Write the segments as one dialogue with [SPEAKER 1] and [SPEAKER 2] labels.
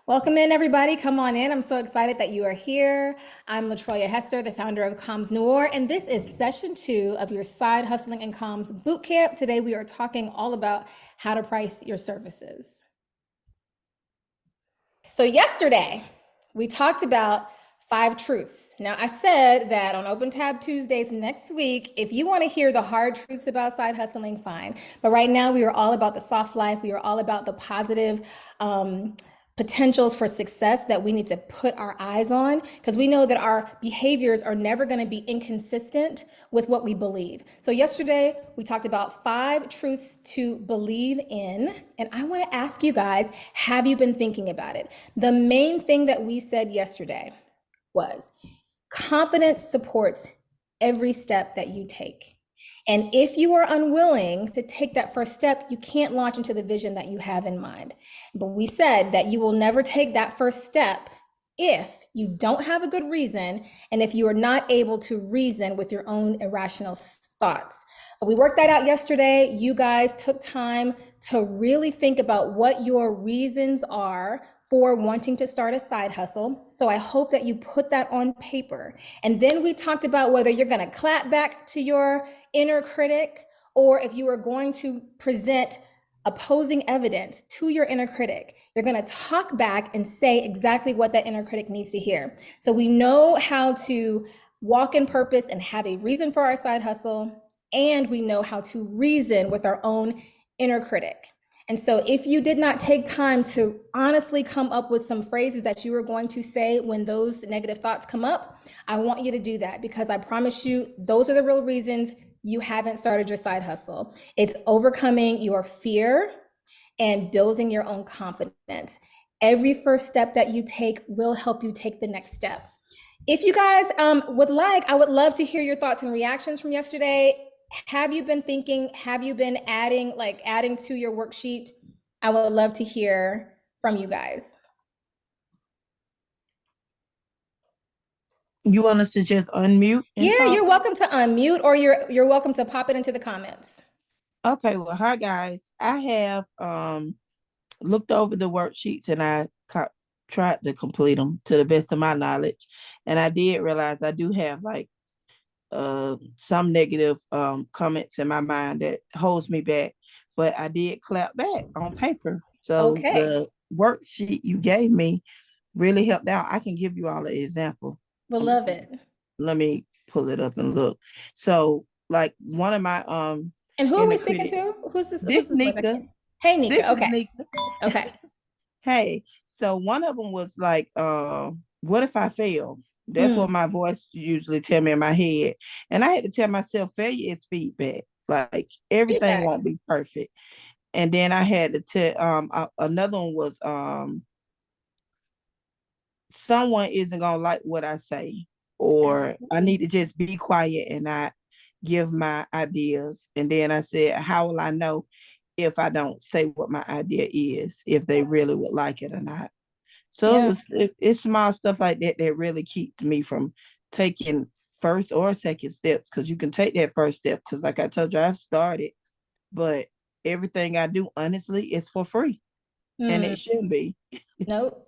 [SPEAKER 1] Welcome in, everybody. Come on in. I'm so excited that you are here. I'm LaTroya Hester, the founder of Comms Noire, and this is session 2 of your Side Hustling and Comms Bootcamp. Today, we are talking all about how to price your services. So yesterday, we talked about 5 truths. Now, I said that on Open Tab Tuesdays next week, if you want to hear the hard truths about side hustling, fine. But right now, we are all about the soft life. We are all about the positive potentials for success that we need to put our eyes on, because we know that our behaviors are never going to be inconsistent with what we believe. So yesterday we talked about 5 truths to believe in, and I want to ask you guys, have you been thinking about it? The main thing that we said yesterday was confidence supports every step that you take. And if you are unwilling to take that first step, you can't launch into the vision that you have in mind. But we said that you will never take that first step if you don't have a good reason and if you are not able to reason with your own irrational thoughts. We worked that out yesterday. You guys took time to really think about what your reasons are for wanting to start a side hustle. So I hope that you put that on paper. And then we talked about whether you're going to clap back to your inner critic or if you are going to present opposing evidence to your inner critic. You're going to talk back and say exactly what that inner critic needs to hear. So we know how to walk in purpose and have a reason for our side hustle, and we know how to reason with our own inner critic. And so if you did not take time to honestly come up with some phrases that you are going to say when those negative thoughts come up, I want you to do that, because I promise you, those are the real reasons you haven't started your side hustle. It's overcoming your fear and building your own confidence. Every first step that you take will help you take the next step. If you guys would like, I would love to hear your thoughts and reactions from yesterday. Have you been thinking, have you been adding to your worksheet? I would love to hear from you guys.
[SPEAKER 2] You want us to just unmute and
[SPEAKER 1] Yeah,
[SPEAKER 2] talk?
[SPEAKER 1] you're welcome to unmute, or you're welcome to pop it into the comments.
[SPEAKER 2] Okay, well, hi guys. I have looked over the worksheets and I tried to complete them to the best of my knowledge. And I did realize I do have some negative comments in my mind that holds me back, but I did clap back on paper. So
[SPEAKER 1] Okay.
[SPEAKER 2] the worksheet you gave me really helped out. I can give you all an example.
[SPEAKER 1] We'll love it.
[SPEAKER 2] Let me pull it up and look. So like one of my
[SPEAKER 1] And who are we speaking to? Who's this?
[SPEAKER 2] this
[SPEAKER 1] Who's this?
[SPEAKER 2] Nika.
[SPEAKER 1] Hey, Nika.
[SPEAKER 2] This is
[SPEAKER 1] Okay.
[SPEAKER 2] Nika.
[SPEAKER 1] Okay.
[SPEAKER 2] Hey, so one of them was like, what if I fail? That's what my voice usually tell me in my head. And I had to tell myself failure is feedback. Like everything won't be perfect. And then I had to tell another one was someone isn't gonna like what I say, or I need to just be quiet and not give my ideas. And then I said, how will I know if I don't say what my idea is, if they really would like it or not? So it's small stuff like that that really keeps me from taking first or second steps, because you can take that first step, because like I told you, I've started, but everything I do honestly is for free, and it shouldn't be.
[SPEAKER 1] Nope.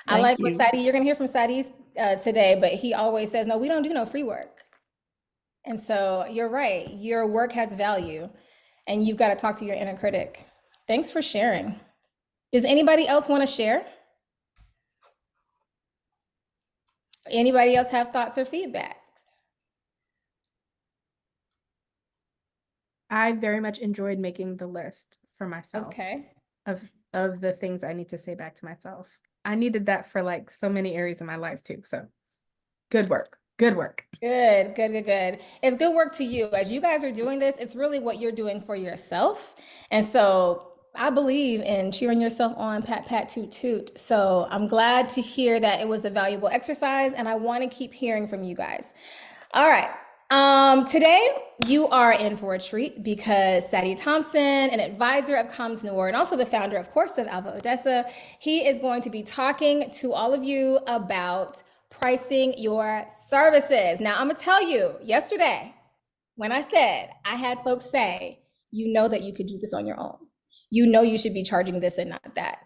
[SPEAKER 1] I like what Sadi, you're gonna hear from Sadi today, but he always says, no, we don't do no free work. And so you're right, your work has value and you've got to talk to your inner critic. Thanks for sharing. Does anybody else want to share? Anybody else have thoughts or feedback?
[SPEAKER 3] I very much enjoyed making the list for myself.
[SPEAKER 1] Okay.
[SPEAKER 3] Of the things I need to say back to myself. I needed that for like so many areas of my life too. So good work. Good work.
[SPEAKER 1] Good. It's good work to you. As you guys are doing this, it's really what you're doing for yourself. And so I believe in cheering yourself on, pat, pat, toot, toot. So I'm glad to hear that it was a valuable exercise, and I want to keep hearing from you guys. All right. Today you are in for a treat, because Sadi Thompson, an advisor of Comms Noire and also the founder, of course, of Alpha Odessa, he is going to be talking to all of you about pricing your services. Now, I'm gonna tell you, yesterday, when I said, I had folks say, you know that you could do this on your own. You know you should be charging this and not that.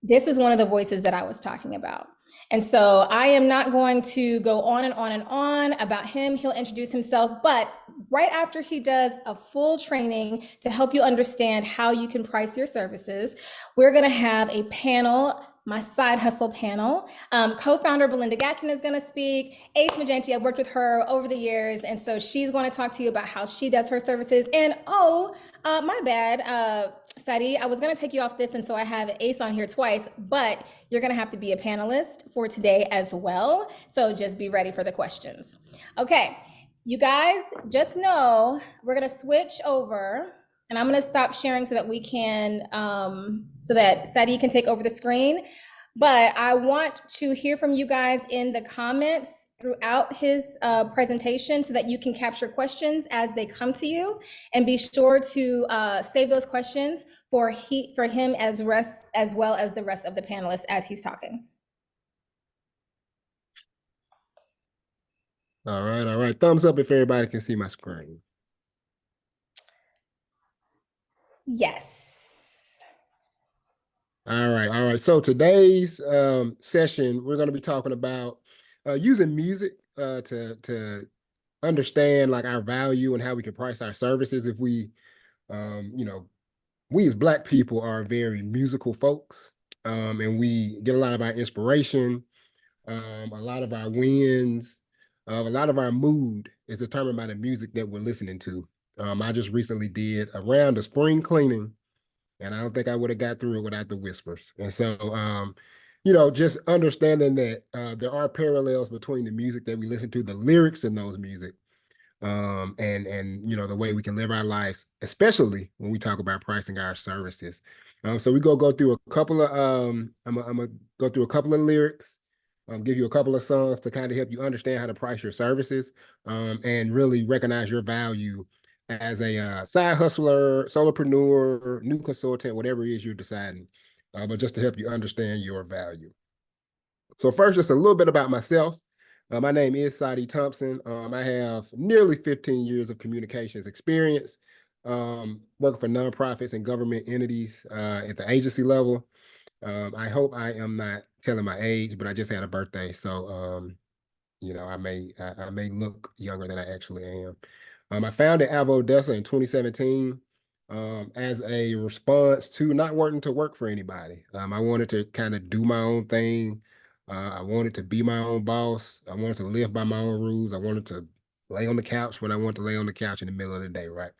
[SPEAKER 1] This is one of the voices that I was talking about. And so I am not going to go on and on and on about him. He'll introduce himself, but right after he does a full training to help you understand how you can price your services, we're going to have a panel, my side hustle panel. Co-founder Belinda Gatson is going to speak. Ace Magenti, I've worked with her over the years, and so she's going to talk to you about how she does her services. And my bad, Sadi, I was going to take you off this, and so I have Ace on here twice, but you're going to have to be a panelist for today as well. So just be ready for the questions. Okay, you guys, just know we're going to switch over, and I'm going to stop sharing so that we can, so that Sadi can take over the screen. But I want to hear from you guys in the comments throughout his presentation so that you can capture questions as they come to you, and be sure to save those questions for him as well as the rest of the panelists as he's talking.
[SPEAKER 4] All right. Thumbs up if everybody can see my screen.
[SPEAKER 1] Yes.
[SPEAKER 4] All right. So today's session, we're going to be talking about using music to understand like our value and how we can price our services. If we, we as Black people are very musical folks, and we get a lot of our inspiration, a lot of our wins, a lot of our mood is determined by the music that we're listening to. I just recently did a round of spring cleaning, and I don't think I would have got through it without the whispers. And so, just understanding that there are parallels between the music that we listen to, the lyrics in those music, and the way we can live our lives, especially when we talk about pricing our services. So we go through a couple of I'm gonna go through a couple of lyrics, give you a couple of songs to kind of help you understand how to price your services, and really recognize your value as a side hustler, solopreneur, new consultant, whatever it is you're deciding, but just to help you understand your value. So first, just a little bit about myself. My name is Sadi Thompson. I have nearly 15 years of communications experience, working for nonprofits and government entities at the agency level. I hope I am not telling my age, but I just had a birthday, so I may look younger than I actually am. I founded Alva Odessa in 2017 as a response to not wanting to work for anybody. I wanted to kind of do my own thing. I wanted to be my own boss. I wanted to live by my own rules. I wanted to lay on the couch when I wanted to lay on the couch in the middle of the day, right?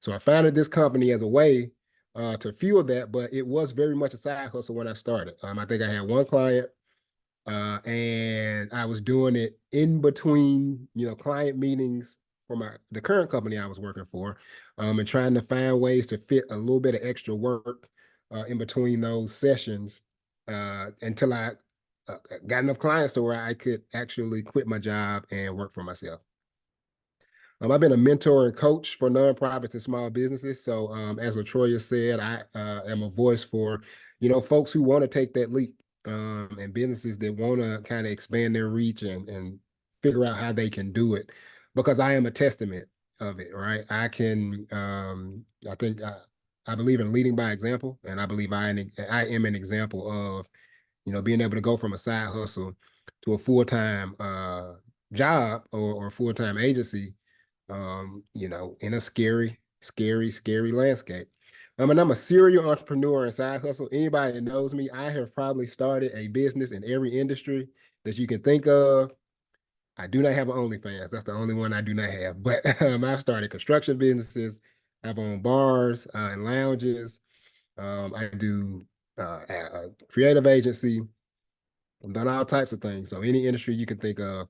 [SPEAKER 4] So I founded this company as a way to fuel that, but it was very much a side hustle when I started. I think I had one client, and I was doing it in between, client meetings for the current company I was working for, and trying to find ways to fit a little bit of extra work in between those sessions until I got enough clients to where I could actually quit my job and work for myself. I've been a mentor and coach for nonprofits and small businesses. So as LaTroya said, I am a voice for, folks who want to take that leap, and businesses that want to kind of expand their reach and figure out how they can do it, because I am a testament of it, right? I can, I think I believe in leading by example, and I believe I am an example of, being able to go from a side hustle to a full-time job or full-time agency, in a scary landscape. And I'm a serial entrepreneur and side hustle. Anybody that knows me, I have probably started a business in every industry that you can think of. I do not have an OnlyFans. That's the only one I do not have. But I've started construction businesses. I've owned bars and lounges. I do a creative agency. I've done all types of things. So any industry you can think of,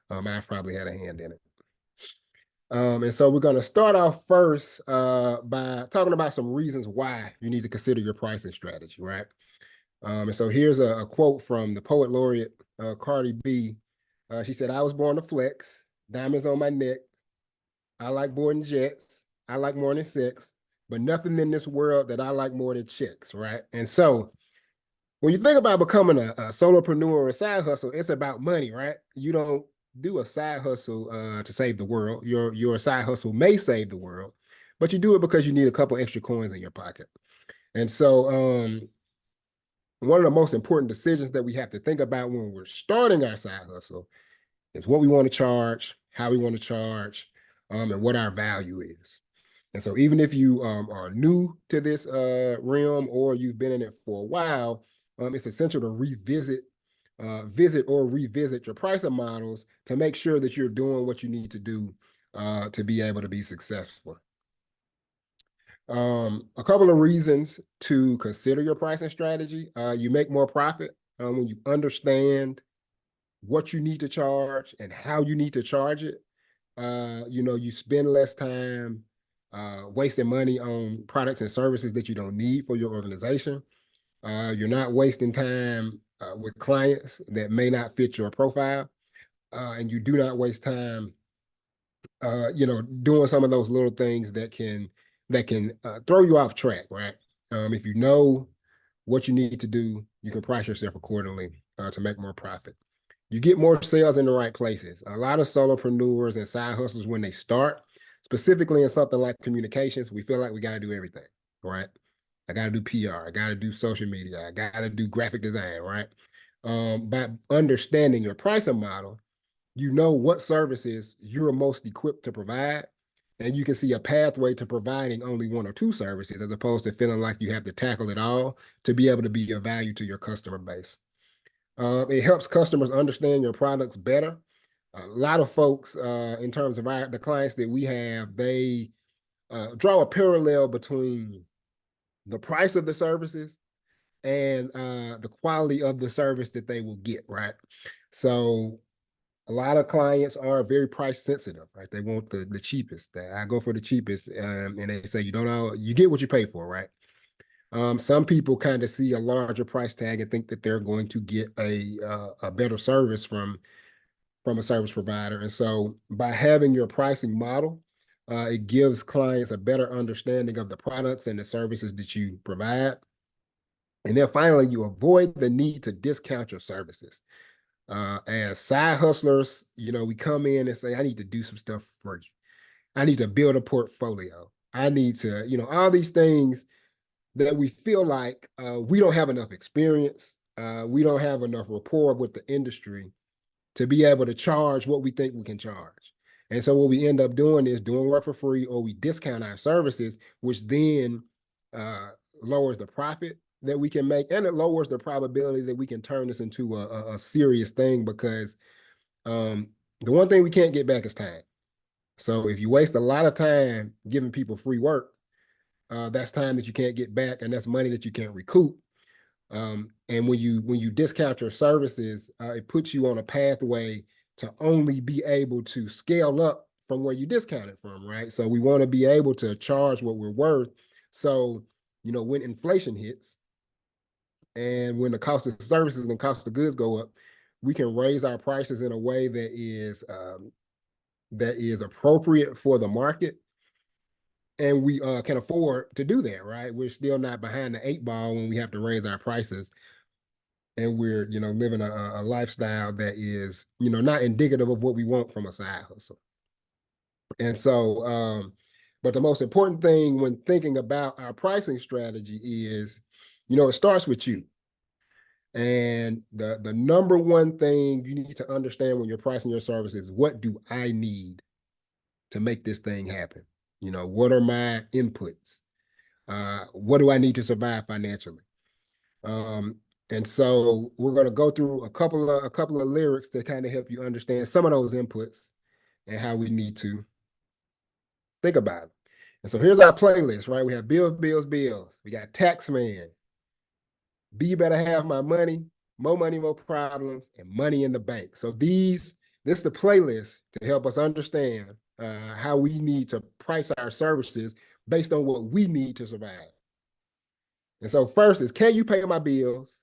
[SPEAKER 4] I've probably had a hand in it. And so we're going to start off first by talking about some reasons why you need to consider your pricing strategy, right? And so here's a quote from the poet laureate, Cardi B. She said, "I was born to flex, diamonds on my neck. I like boarding jets. I like more than sex, but nothing in this world that I like more than chicks," right? And so when you think about becoming a solopreneur or a side hustle, it's about money, right? You don't do a side hustle to save the world. Your side hustle may save the world, but you do it because you need a couple extra coins in your pocket. And so one of the most important decisions that we have to think about when we're starting our side hustle is what we want to charge, how we want to charge, and what our value is. And so even if you are new to this realm or you've been in it for a while, it's essential to revisit your pricing models to make sure that you're doing what you need to do to be able to be successful. A couple of reasons to consider your pricing strategy. You make more profit when you understand what you need to charge and how you need to charge it. You spend less time wasting money on products and services that you don't need for your organization. You're not wasting time with clients that may not fit your profile. And you do not waste time doing some of those little things that can throw you off track, right? If you know what you need to do, you can price yourself accordingly to make more profit. You get more sales in the right places. A lot of solopreneurs and side hustlers, when they start, specifically in something like communications, we feel like we got to do everything, right? I got to do PR. I got to do social media. I got to do graphic design, right? By understanding your pricing model, you know what services you're most equipped to provide, and you can see a pathway to providing only one or two services as opposed to feeling like you have to tackle it all to be able to be of value to your customer base. It helps customers understand your products better. A lot of folks, in terms of the clients that we have, they draw a parallel between the price of the services and the quality of the service that they will get, right? So a lot of clients are very price sensitive, right? They want the cheapest. I go for the cheapest, and they say you get what you pay for, right? Some people kind of see a larger price tag and think that they're going to get a better service from a service provider. And so by having your pricing model, it gives clients a better understanding of the products and the services that you provide. And then finally, you avoid the need to discount your services. As side hustlers, we come in and say, I need to do some stuff for you. I need to build a portfolio. I need to, all these things that we feel like we don't have enough experience. We don't have enough rapport with the industry to be able to charge what we think we can charge. And so what we end up doing is doing work for free, or we discount our services, which then lowers the profit that we can make, and it lowers the probability that we can turn this into a serious thing, because the one thing we can't get back is time. So if you waste a lot of time giving people free work, that's time that you can't get back, and that's money that you can't recoup. And when you discount your services, it puts you on a pathway to only be able to scale up from where you discounted from, right? So we want to be able to charge what we're worth. So, when inflation hits and when the cost of services and cost of goods go up, we can raise our prices in a way that is appropriate for the market. And we can afford to do that, right? We're still not behind the 8 ball when we have to raise our prices. And we're, living a lifestyle that is, not indicative of what we want from a side hustle. And so, but the most important thing when thinking about our pricing strategy is, it starts with you. And the number one thing you need to understand when you're pricing your service is, what do I need to make this thing happen? What are my inputs? What do I need to survive financially? And so we're going to go through a couple of lyrics to kind of help you understand some of those inputs and how we need to think about it. And so here's our playlist, right? We have bills, bills, bills. We got tax man. Be better have my money, more problems, and money in the bank. So this is the playlist to help us understand how we need to price our services based on what we need to survive. And so first is, can you pay my bills?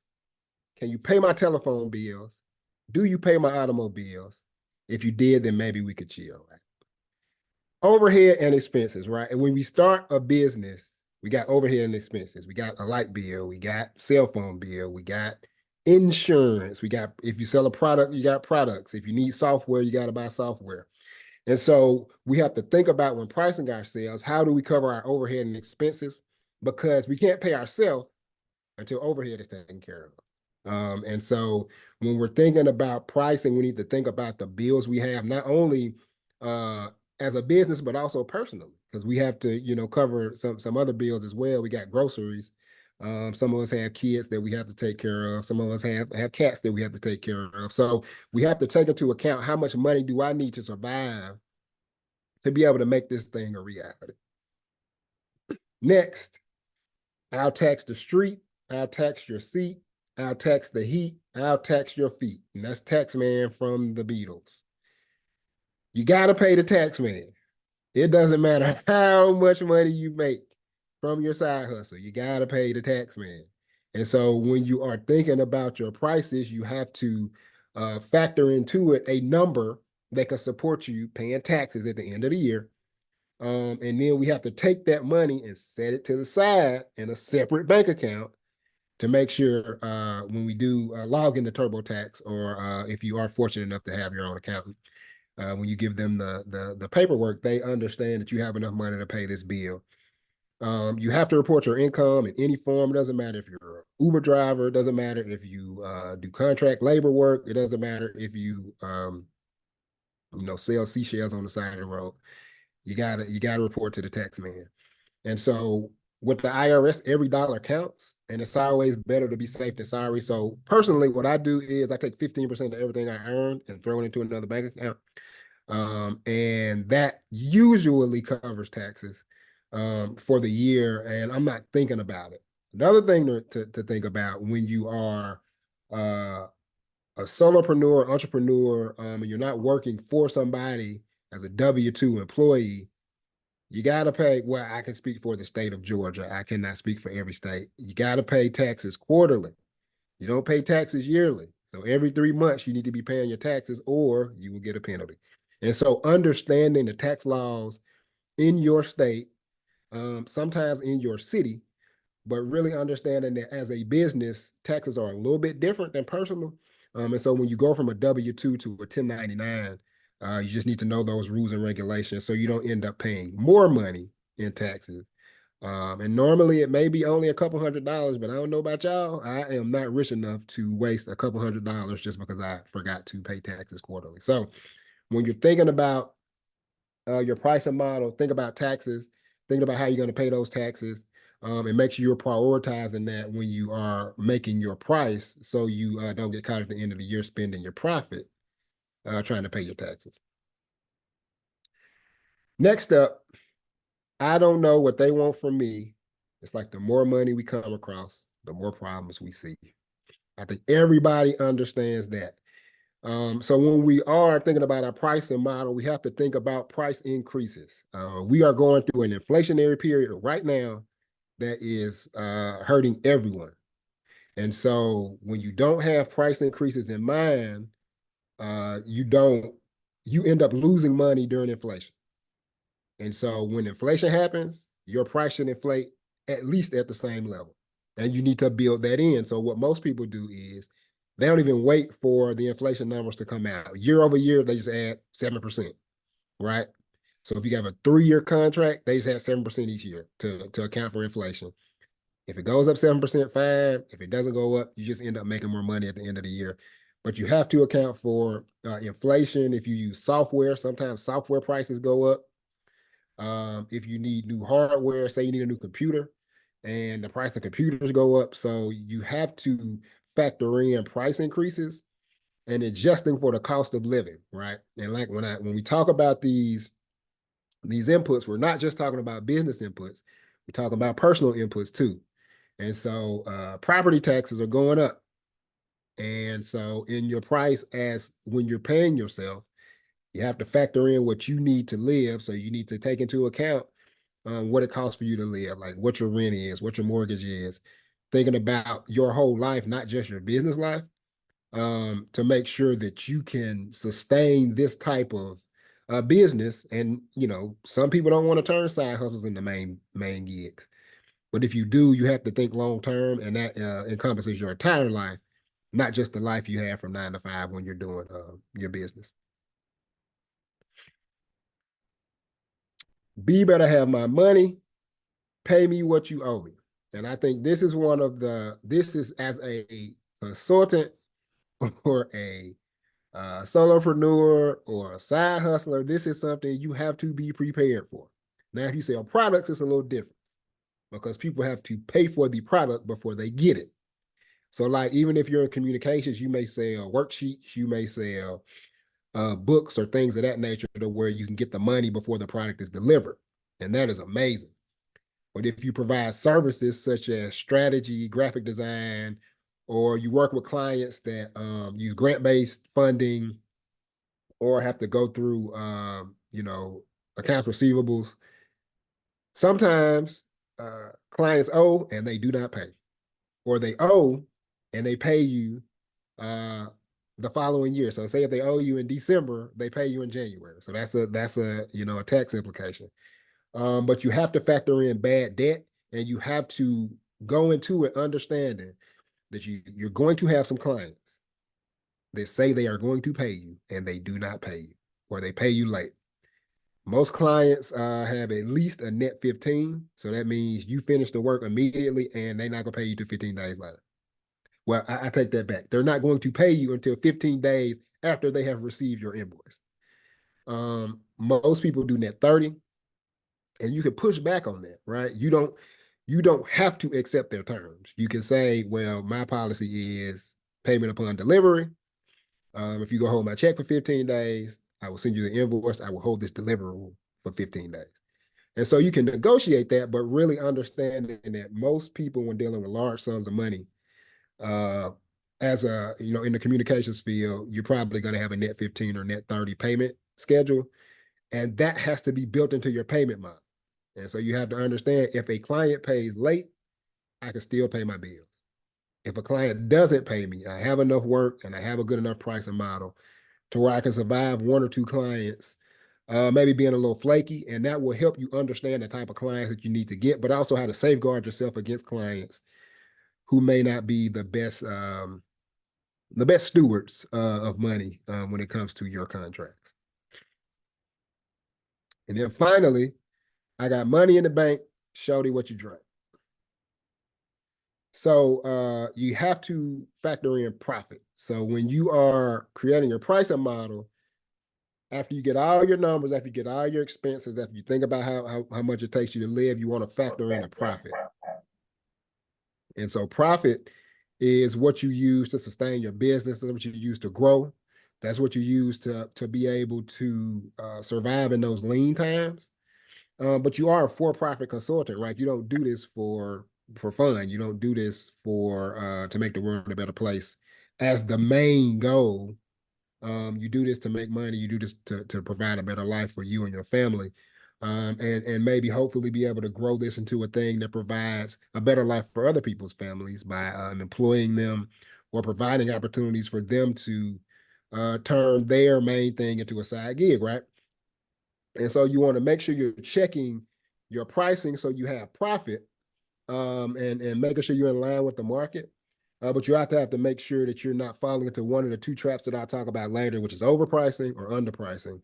[SPEAKER 4] Can you pay my telephone bills? Do you pay my automobiles? If you did, then maybe we could chill, right? Overhead and expenses, right? And when we start a business, we got overhead and expenses. We got a light bill. We got cell phone bill. We got insurance. We got, if you sell a product, you got products. If you need software, you got to buy software. And so we have to think about, when pricing ourselves, how do we cover our overhead and expenses? Because we can't pay ourselves until overhead is taken care of. And so when we're thinking about pricing, we need to think about the bills we have, not only as a business, but also personally, because we have to, you know, cover some other bills as well. We got groceries. Some of us have kids that we have to take care of. Some of us have cats that we have to take care of. So we have to take into account, how much money do I need to survive to be able to make this thing a reality. Next, I'll tax the street, I'll tax your seat, I'll tax the heat, I'll tax your feet. And that's Tax Man from the Beatles. You gotta pay the tax man. It doesn't matter how much money you make from your side hustle, you gotta pay the tax man. And so when you are thinking about your prices, you have to factor into it a number that can support you paying taxes at the end of the year. And then we have to take that money and set it to the side in a separate bank account to make sure when we do log into TurboTax, or if you are fortunate enough to have your own accountant, when you give them the paperwork, they understand that you have enough money to pay this bill. You have to report your income in any form. It doesn't matter if you're an Uber driver. It doesn't matter if you do contract labor work. It doesn't matter if you sell seashells on the side of the road. You gotta report to the tax man. And so with the IRS, every dollar counts, and it's always better to be safe than sorry. So personally, what I do is I take 15% of everything I earn and throw it into another bank account. And that usually covers taxes for the year, and I'm not thinking about it. Another thing to think about when you are a solopreneur, entrepreneur, and you're not working for somebody as a W-2 employee, you got to pay. Well, I can speak for the state of Georgia. I cannot speak for every state. You got to pay taxes quarterly. You don't pay taxes yearly. So every 3 months, you need to be paying your taxes, or you will get a penalty. And so understanding the tax laws in your state, sometimes in your city, but really understanding that as a business, taxes are a little bit different than personal. And so when you go from a W-2 to a 1099, you just need to know those rules and regulations so you don't end up paying more money in taxes. And normally it may be only a couple $100, but I don't know about y'all. I am not rich enough to waste a couple $100 just because I forgot to pay taxes quarterly. So when you're thinking about your pricing model, think about taxes, think about how you're going to pay those taxes, and make sure you're prioritizing that when you are making your price, so you don't get caught at the end of the year spending your profit trying to pay your taxes. Next up, I don't know what they want from me. It's like the more money we come across, the more problems we see. I think everybody understands that. So when we are thinking about our pricing model, we have to think about price increases. We are going through an inflationary period right now that is hurting everyone. And so when you don't have price increases in mind, you end up losing money during inflation. And so when inflation happens, your price should inflate at least at the same level. And you need to build that in. So what most people do is they don't even wait for the inflation numbers to come out. Year over year, they just add 7%, right? So if you have a 3-year contract, they just add 7% each year to account for inflation. If it goes up 7%, fine. If it doesn't go up, you just end up making more money at the end of the year. But you have to account for inflation. If you use software, sometimes software prices go up. If you need new hardware, say you need a new computer, and the price of computers go up. So you have to factor in price increases and adjusting for the cost of living, right? And like when we talk about these inputs, we're not just talking about business inputs, we're talking about personal inputs too. And so property taxes are going up. And so in your price, as when you're paying yourself, you have to factor in what you need to live. So you need to take into account what it costs for you to live, like what your rent is, what your mortgage is, thinking about your whole life, not just your business life, to make sure that you can sustain this type of business. And, some people don't want to turn side hustles into main gigs. But if you do, you have to think long term, and that encompasses your entire life, not just the life you have from 9 to 5 when you're doing your business. B better have my money, pay me what you owe me. And I think this is this is as a consultant or a solopreneur or a side hustler, this is something you have to be prepared for. Now, if you sell products, it's a little different because people have to pay for the product before they get it. So like, even if you're in communications, you may sell worksheets, you may sell books or things of that nature to where you can get the money before the product is delivered. And that is amazing. But if you provide services such as strategy, graphic design, or you work with clients that use grant-based funding or have to go through, accounts receivables, sometimes clients owe and they do not pay, or they owe and they pay you the following year. So say if they owe you in December, they pay you in January. So that's a tax implication. But you have to factor in bad debt, and you have to go into it understanding that you're going to have some clients that say they are going to pay you and they do not pay you, or they pay you late. Most clients have at least a net 15. So that means you finish the work immediately and they're not going to pay you till 15 days later. Well, I take that back. They're not going to pay you until 15 days after they have received your invoice. Most people do net 30, and you can push back on that, right? You don't have to accept their terms. You can say, well, my policy is payment upon delivery. If you go hold my check for 15 days, I will send you the invoice. I will hold this deliverable for 15 days. And so you can negotiate that, but really understanding that most people, when dealing with large sums of money, in the communications field, you're probably going to have a net 15 or net 30 payment schedule. And that has to be built into your payment model. And so you have to understand, if a client pays late, I can still pay my bills. If a client doesn't pay me, I have enough work and I have a good enough pricing model to where I can survive one or two clients, maybe being a little flaky, and that will help you understand the type of clients that you need to get, but also how to safeguard yourself against clients who may not be the best stewards of money when it comes to your contracts. And then finally, I got money in the bank, shorty what you drink. So you have to factor in profit. So when you are creating your pricing model, after you get all your numbers, after you get all your expenses, after you think about how much it takes you to live, you want to factor in a profit. And so profit is what you use to sustain your business. That's what you use to grow. That's what you use to be able to survive in those lean times. But you are a for-profit consultant, right? You don't do this for fun. You don't do this for to make the world a better place as the main goal. You do this to make money. You do this to provide a better life for you and your family, and maybe hopefully be able to grow this into a thing that provides a better life for other people's families by employing them or providing opportunities for them to turn their main thing into a side gig, right? And so you want to make sure you're checking your pricing so you have profit, and making sure you're in line with the market. But you have to make sure that you're not falling into one of the two traps that I'll talk about later, which is overpricing or underpricing.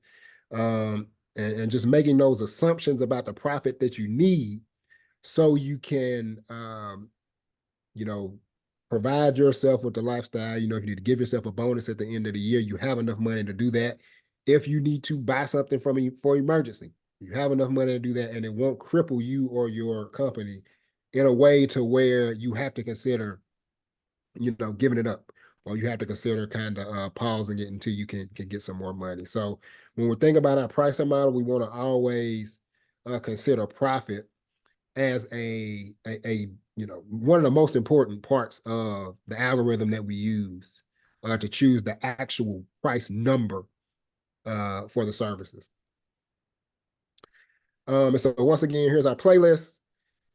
[SPEAKER 4] And just making those assumptions about the profit that you need so you can, provide yourself with the lifestyle. If you need to give yourself a bonus at the end of the year, you have enough money to do that. If you need to buy something from you for emergency, you have enough money to do that, and it won't cripple you or your company in a way to where you have to consider, giving it up, or you have to consider kind of pausing it until you can get some more money. So when we're thinking about our pricing model, we want to always consider profit as one of the most important parts of the algorithm that we use to choose the actual price number for the services. And so once again, here's our playlist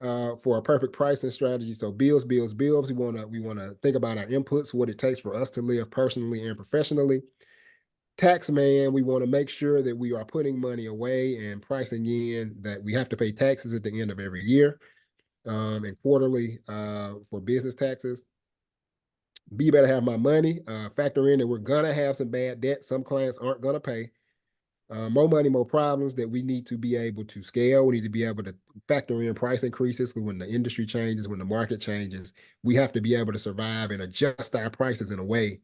[SPEAKER 4] for a perfect pricing strategy. So bills. We want to think about our inputs, what it takes for us to live personally and professionally. Tax man, we want to make sure that we are putting money away and pricing in that we have to pay taxes at the end of every year, and quarterly for business taxes. Be better have my money. Factor in that we're gonna have some bad debt. Some clients aren't gonna pay. more money, more problems that we need to be able to scale. We need to be able to factor in price increases because when the industry changes, when the market changes, we have to be able to survive and adjust our prices in a way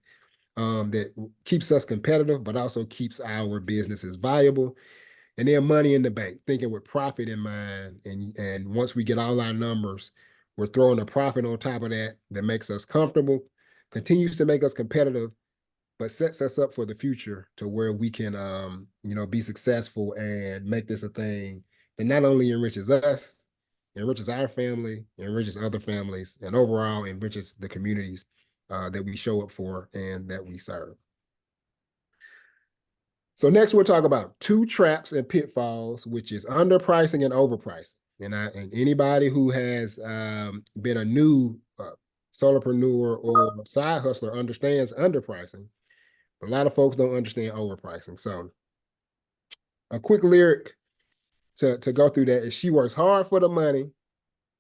[SPEAKER 4] that keeps us competitive, but also keeps our businesses viable. And then money in the bank, thinking with profit in mind. And once we get all our numbers, we're throwing a profit on top of that that makes us comfortable, continues to make us competitive, but sets us up for the future to where we can, be successful and make this a thing that not only enriches us, enriches our family, enriches other families, and overall enriches the communities that we show up for and that we serve. So next we'll talk about two traps and pitfalls, which is underpricing and overpricing. And anybody who has been a new solopreneur or side hustler understands underpricing. A lot of folks don't understand overpricing. So a quick lyric to go through that is she works hard for the money,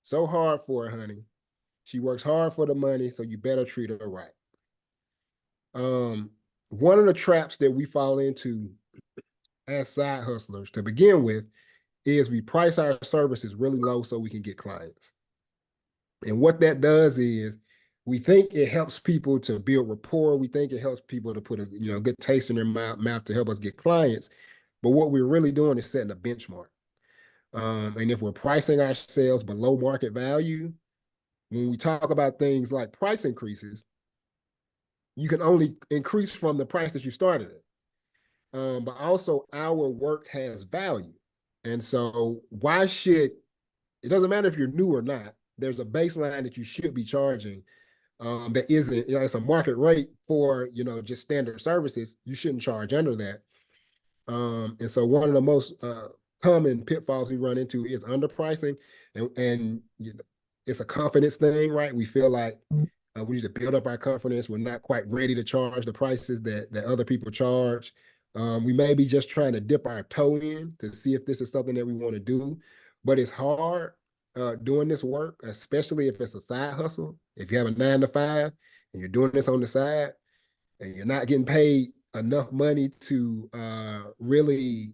[SPEAKER 4] so hard for it, honey. She works hard for the money, so you better treat her right. One of the traps that we fall into as side hustlers to begin with is we price our services really low so we can get clients. And what that does is we think it helps people to build rapport. We think it helps people to put a good taste in their mouth to help us get clients. But what we're really doing is setting a benchmark. And if we're pricing ourselves below market value, when we talk about things like price increases, you can only increase from the price that you started at. But also our work has value. And so it doesn't matter if you're new or not, there's a baseline that you should be charging that isn't, it's a market rate for, just standard services. You shouldn't charge under that. And so one of the most common pitfalls we run into is underpricing. And it's a confidence thing, right? We feel like we need to build up our confidence. We're not quite ready to charge the prices that other people charge. We may be just trying to dip our toe in to see if this is something that we want to do, but it's hard doing this work, especially if it's a side hustle. If you have a 9 to 5 and you're doing this on the side and you're not getting paid enough money to really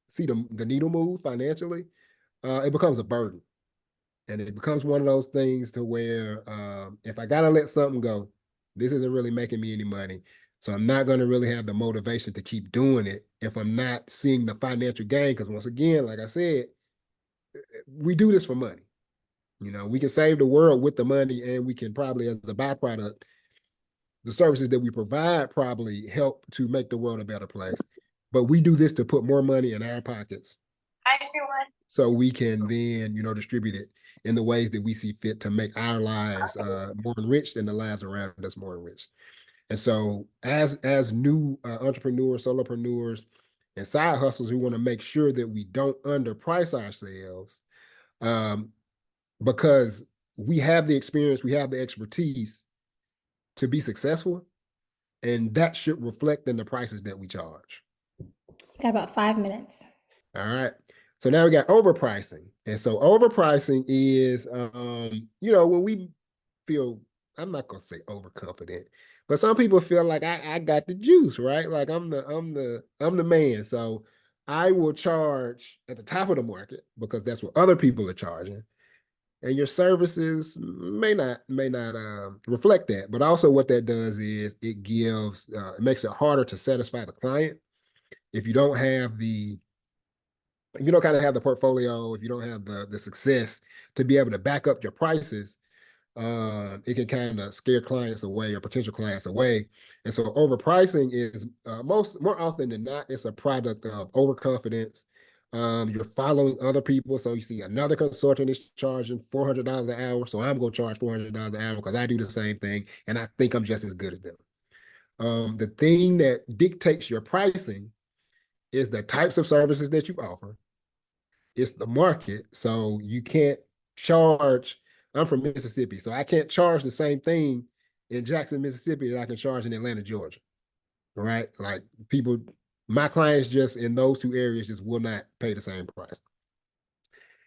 [SPEAKER 4] see the needle move financially, it becomes a burden. And it becomes one of those things to where if I got to let something go, this isn't really making me any money. So I'm not going to really have the motivation to keep doing it if I'm not seeing the financial gain. Because once again, like I said, we do this for money. We can save the world with the money, and we can probably, as a byproduct, the services that we provide probably help to make the world a better place. But we do this to put more money in our pockets. Hi, everyone. So we can then, distribute it in the ways that we see fit to make our lives more enriched and the lives around us more enriched. And so as new entrepreneurs, solopreneurs, and side hustlers, we want to make sure that we don't underprice ourselves because we have the experience, we have the expertise to be successful, and that should reflect in the prices that we charge.
[SPEAKER 1] Got about 5 minutes.
[SPEAKER 4] All right. So now we got overpricing. And so overpricing is, when we feel, I'm not going to say overconfident, but some people feel like I got the juice, right? Like I'm the man. So I will charge at the top of the market because that's what other people are charging. And your services may not reflect that. But also what that does is it makes it harder to satisfy the client. If you don't have the portfolio, if you don't have the success to be able to back up your prices, it can kind of scare clients away or potential clients away. And so overpricing is more often than not, it's a product of overconfidence. You're following other people. So you see another consultant is charging $400 an hour. So I'm going to charge $400 an hour because I do the same thing. And I think I'm just as good as them. The thing that dictates your pricing is the types of services that you offer. It's the market. So you can't charge. I'm from Mississippi, so I can't charge the same thing in Jackson, Mississippi that I can charge in Atlanta, Georgia. Right? Like my clients just in those two areas just will not pay the same price.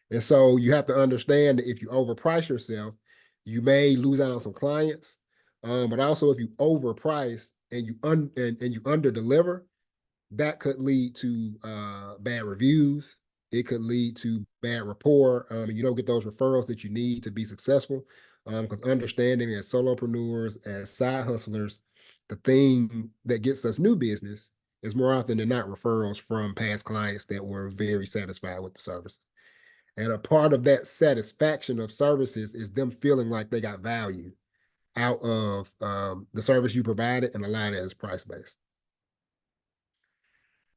[SPEAKER 4] And so you have to understand that if you overprice yourself, you may lose out on some clients. But also if you overprice and you underdeliver, that could lead to bad reviews. It could lead to bad rapport. And you don't get those referrals that you need to be successful. Because understanding as solopreneurs, as side hustlers, the thing that gets us new business is more often than not referrals from past clients that were very satisfied with the services. And a part of that satisfaction of services is them feeling like they got value out of the service you provided, and a lot of that is price-based.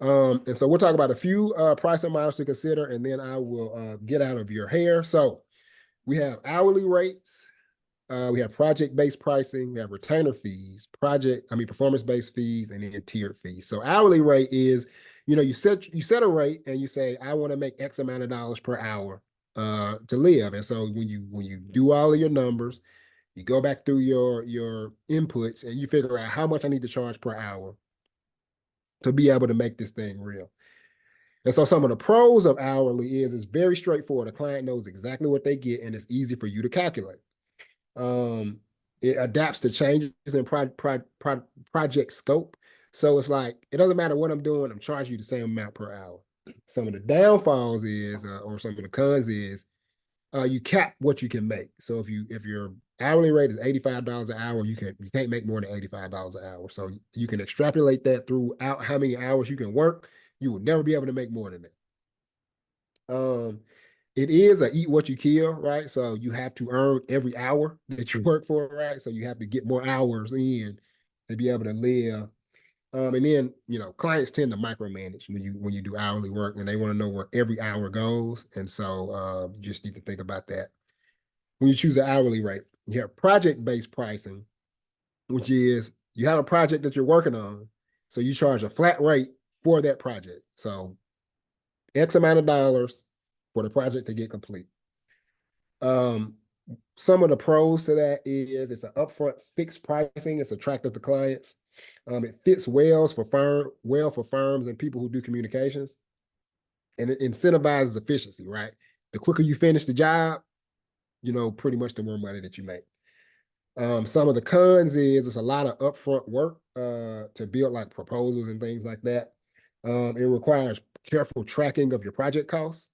[SPEAKER 4] And so we'll talk about a few pricing models to consider, and then I will get out of your hair. So we have hourly rates, we have project-based pricing, we have retainer fees, performance-based fees, and then tiered fees. So hourly rate is, you set a rate and you say, I want to make X amount of dollars per hour to live. And so when you do all of your numbers, you go back through your inputs and you figure out how much I need to charge per hour to be able to make this thing real. And so some of the pros of hourly is it's very straightforward. The client knows exactly what they get, and it's easy for you to calculate. It adapts to changes in project scope. So it's like, it doesn't matter what I'm doing, I'm charging you the same amount per hour. Some of the downfalls is, or some of the cons is, you cap what you can make. So if your hourly rate is $85 an hour, you can't make more than $85 an hour. So you can extrapolate that throughout how many hours you can work. You will never be able to make more than that. It is a eat what you kill, right? So you have to earn every hour that you work for, right? So you have to get more hours in to be able to live. And then, clients tend to micromanage when you do hourly work, and they want to know where every hour goes. And so you just need to think about that. When you choose an hourly rate, you have project-based pricing, which is you have a project that you're working on. So you charge a flat rate for that project. So X amount of dollars for the project to get complete. Some of the pros to that is it's an upfront fixed pricing. It's attractive to clients. It fits well for firms and people who do communications. And it incentivizes efficiency, right? The quicker you finish the job, pretty much the more money that you make. Some of the cons is it's a lot of upfront work to build like proposals and things like that. It requires careful tracking of your project costs.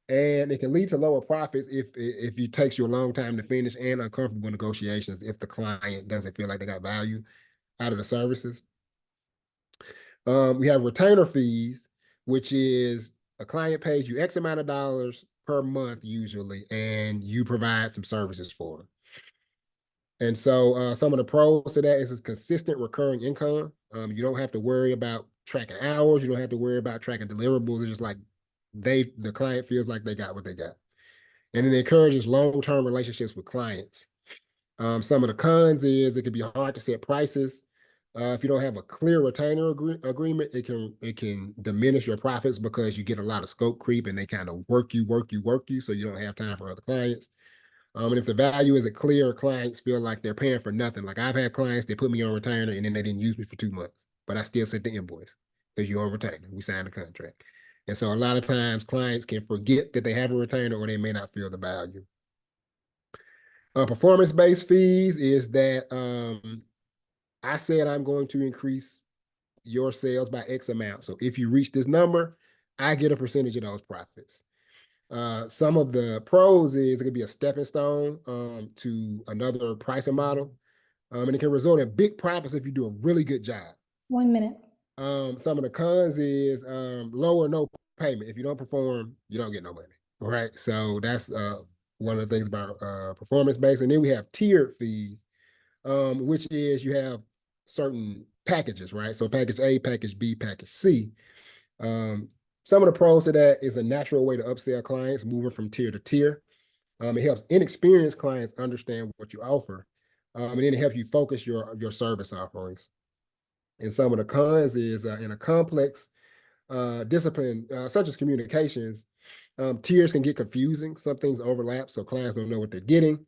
[SPEAKER 4] And it can lead to lower profits if it takes you a long time to finish, and uncomfortable negotiations if the client doesn't feel like they got value out of the services. We have retainer fees, which is a client pays you X amount of dollars per month usually, and you provide some services for them. And so some of the pros to that is it's consistent recurring income. You don't have to worry about tracking hours. You don't have to worry about tracking deliverables. It's just like the client feels like they got what they got. And it encourages long-term relationships with clients. Some of the cons is it can be hard to set prices. If you don't have a clear retainer agreement, it can diminish your profits because you get a lot of scope creep and they kind of work you, so you don't have time for other clients. And if the value isn't clear, clients feel like they're paying for nothing. Like I've had clients, they put me on retainer and then they didn't use me for 2 months, but I still sent the invoice because you're on retainer. We signed a contract. And so a lot of times clients can forget that they have a retainer, or they may not feel the value. Performance-based fees is that I said I'm going to increase your sales by X amount. So if you reach this number, I get a percentage of those profits. Some of the pros is it could be a stepping stone to another pricing model. And it can result in big profits if you do a really good job.
[SPEAKER 1] 1 minute.
[SPEAKER 4] Some of the cons is low or no payment. If you don't perform, you don't get no money. All right. So that's one of the things about performance-based. And then we have tiered fees, which is you have certain packages, right? So package A, package B, package C. Some of the pros to that is a natural way to upsell clients, moving from tier to tier. It helps inexperienced clients understand what you offer, and then it helps you focus your service offerings. And some of the cons is in a complex discipline such as communications, tiers can get confusing. Some things overlap, so clients don't know what they're getting.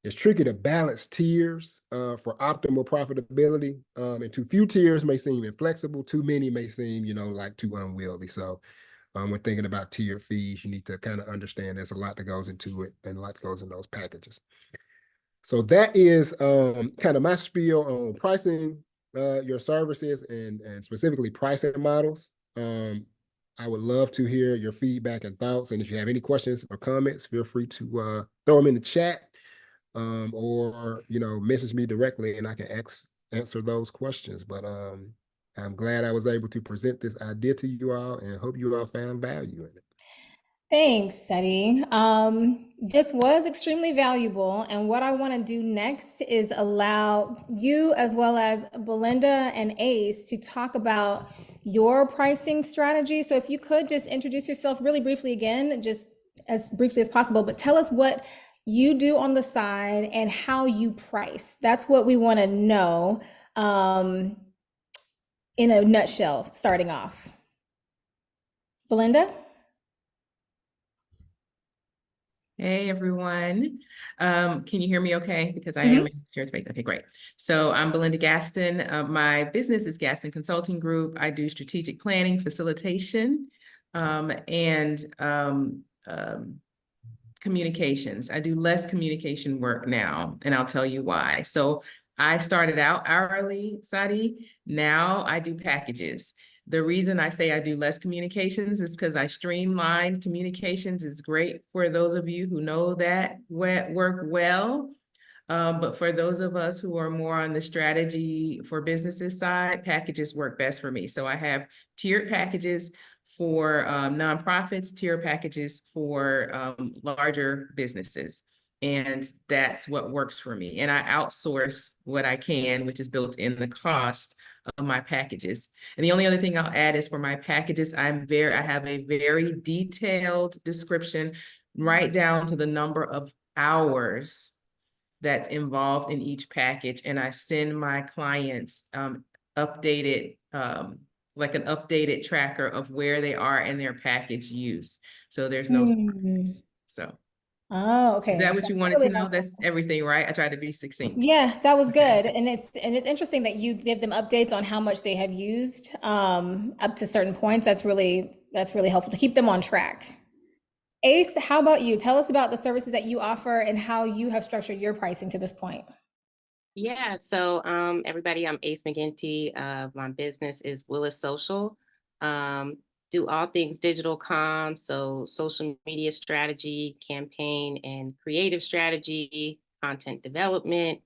[SPEAKER 4] It's tricky to balance tiers for optimal profitability. And too few tiers may seem inflexible. Too many may seem, like too unwieldy. So when thinking about tiered fees, you need to kind of understand there's a lot that goes into it and a lot that goes in those packages. So that is kind of my spiel on pricing, your services and specifically pricing models. I would love to hear your feedback and thoughts. And if you have any questions or comments, feel free to throw them in the chat, or message me directly, and I can answer those questions. But I'm glad I was able to present this idea to you all, and hope you all found value in it.
[SPEAKER 1] Thanks, Seti. This was extremely valuable. And what I want to do next is allow you, as well as Belinda and Ace, to talk about your pricing strategy. So if you could just introduce yourself really briefly again, just as briefly as possible, but tell us what you do on the side and how you price. That's what we want to know, in a nutshell, starting off. Belinda?
[SPEAKER 5] Hey everyone. Can you hear me okay? Because I am in shared space. Okay, great. So I'm Belinda Gaston. My business is Gaston Consulting Group. I do strategic planning, facilitation, and communications. I do less communication work now, and I'll tell you why. So I started out hourly, Sadi. Now I do packages. The reason I say I do less communications is because I streamlined communications. Is great for those of you who know that work well. But for those of us who are more on the strategy for businesses side, packages work best for me. So I have tiered packages for nonprofits, tier packages for larger businesses. And that's what works for me. And I outsource what I can, which is built in the cost of my packages. And the only other thing I'll add is for my packages, I have a very detailed description right down to the number of hours that's involved in each package. And I send my clients updated, like an updated tracker of where they are in their package use. So there's no surprises. So.
[SPEAKER 1] Oh, okay.
[SPEAKER 5] Is that what
[SPEAKER 1] That's
[SPEAKER 5] you wanted
[SPEAKER 1] really
[SPEAKER 5] to know?
[SPEAKER 1] helpful.
[SPEAKER 5] That's everything, right? I tried to be succinct.
[SPEAKER 1] Yeah, that was
[SPEAKER 5] Okay.
[SPEAKER 1] good. And it's interesting that you give them updates on how much they have used up to certain points. That's really helpful to keep them on track. Ace, how about you? Tell us about the services that you offer and how you have structured your pricing to this point.
[SPEAKER 6] Yeah, so everybody, I'm Ace McGinty. My business is Willis Social. Do all things digital comms, so social media strategy, campaign and creative strategy, content development,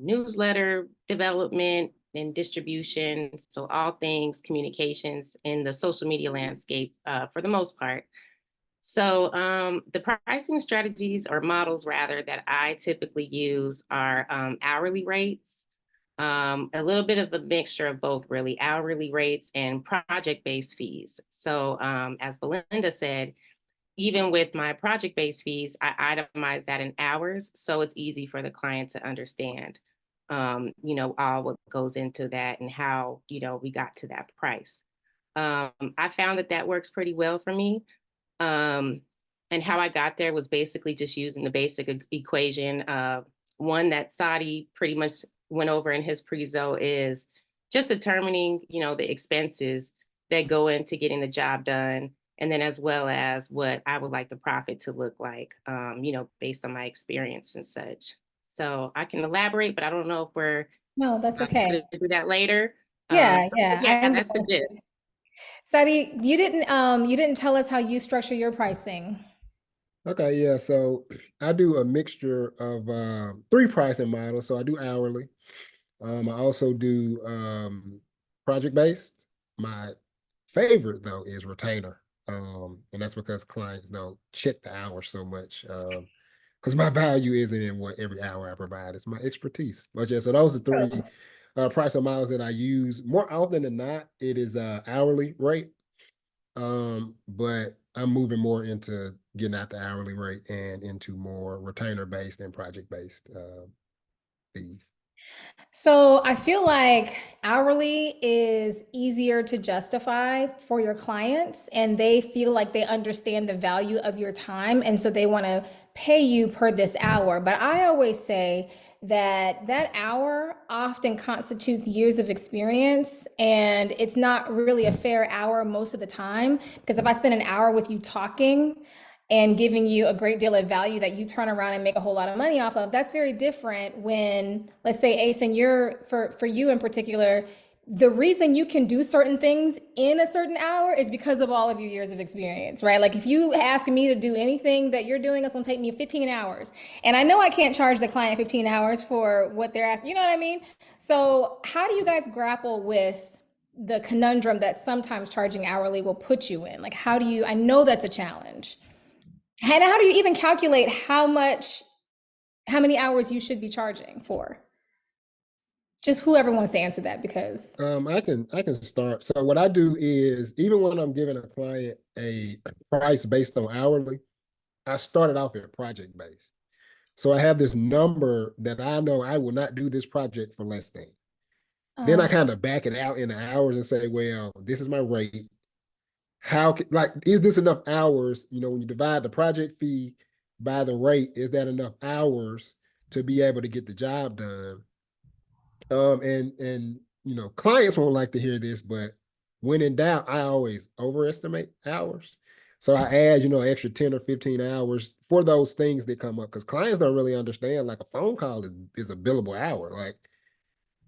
[SPEAKER 6] newsletter development and distribution. So all things communications in the social media landscape for the most part. So the pricing strategies or models rather that I typically use are hourly rates, a little bit of a mixture of both really, hourly rates and project-based fees. So as Belinda said, even with my project-based fees, I itemize that in hours, so it's easy for the client to understand, all what goes into that and how, we got to that price. I found that works pretty well for me. And how I got there was basically just using the basic equation. One that Sadi pretty much went over in his prezo is just determining, the expenses that go into getting the job done. And then as well as what I would like the profit to look like, based on my experience and such. So I can elaborate, but I don't know if we're
[SPEAKER 1] No, that's okay.
[SPEAKER 6] gonna do that later.
[SPEAKER 1] Yeah,
[SPEAKER 6] Yeah, that's the gist.
[SPEAKER 1] Sadi, you didn't tell us how you structure your pricing.
[SPEAKER 4] Okay, yeah. So I do a mixture of 3 pricing models. So I do hourly. I also do project-based. My favorite though is retainer. And that's because clients don't check the hours so much. Because my value isn't in what every hour I provide, it's my expertise. But yeah, so those are 3 pricing models that I use. More often than not, it is hourly rate. But I'm moving more into getting out the hourly rate and into more retainer-based and project-based fees.
[SPEAKER 1] So I feel like hourly is easier to justify for your clients, and they feel like they understand the value of your time, and so they want to pay you per this hour. But I always say that hour often constitutes years of experience, and it's not really a fair hour most of the time, because if I spend an hour with you talking, and giving you a great deal of value that you turn around and make a whole lot of money off of. That's very different when, let's say, Ace, and for you in particular, the reason you can do certain things in a certain hour is because of all of your years of experience, right? Like if you ask me to do anything that you're doing, it's gonna take me 15 hours. And I know I can't charge the client 15 hours for what they're asking, you know what I mean? So how do you guys grapple with the conundrum that sometimes charging hourly will put you in? Like how do you, I know that's a challenge. And how do you even calculate how many hours you should be charging for? Just whoever wants to answer that, because
[SPEAKER 4] I can start. So what I do is, even when I'm giving a client a price based on hourly, I started off at project based. So I have this number that I know I will not do this project for less than. Then I kind of back it out in the hours and say, well, this is my rate. Is this enough hours? You know, when you divide the project fee by the rate, is that enough hours to be able to get the job done? And you know, clients won't like to hear this, but when in doubt, I always overestimate hours. So I add, you know, extra 10 or 15 hours for those things that come up, because clients don't really understand, like a phone call is a billable hour. Like,